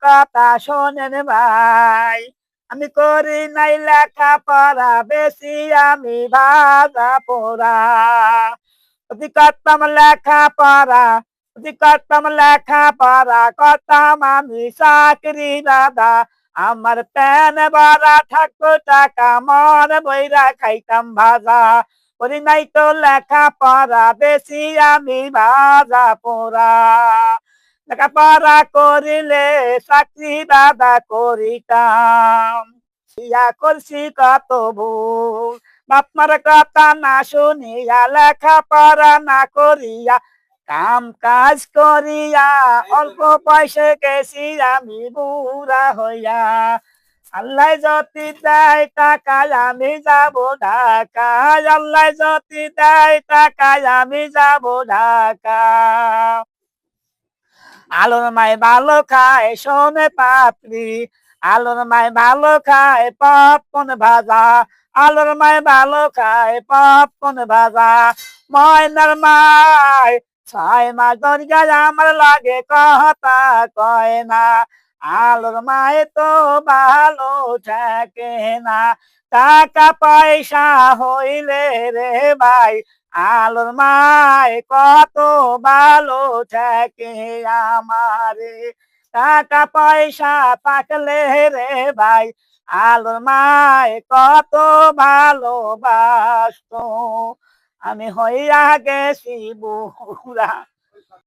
কথা শোনেন ভাই, আমি করি নাই লেখা পড়া, বেশি আমি ভাজা পোড়া। যদি করতাম লেখা পড়া, যদি করতাম লেখা পড়া, করতাম আমি চাকরি দাদা। আমার প্যান ভরা থাকতো টাকা, মন বইরা খাইতাম ভাজা। করি নাই তো লেখা পড়া, বেশি আমি ভাজা পোড়া। লেখাপড়া করিলে চাকরি দাদা করিতাম, ইয়া করছি কত ভুল। বাপ মার কথা না শুনিয়া, লেখাপড়া না করিয়া, কাম কাজ করিয়া, অল্প বয়সে গেছি আমি বুড়া হইয়া। আল্লাহ যদি দেয় টাকায় আমি যাব ঢাকা, আল্লাহ যদি দেয় টাকায় আমি যাব ঢাকা। আলোর মাই ভালো খায় সোনে পাপড়ি, আলোর মাই ভালো খায় পপকর্ন ভাজা, আলোর মাই ভালো খায় পপকর্ন ভাজা। ময়নার মাই 6 মাস দরজায় আমার লাগে কথা কয় না, আলোর মায় তো ভালো থাকে না। টাকা পয়সা হইলে রে ভাই, আলোর মায় কত ভালো থাকে আমারে। টাকা পয়সা থাকলে রে ভাই, আলোর মায় কত ভালোবাসতো। আমি হইয়া গেছি বুড়া।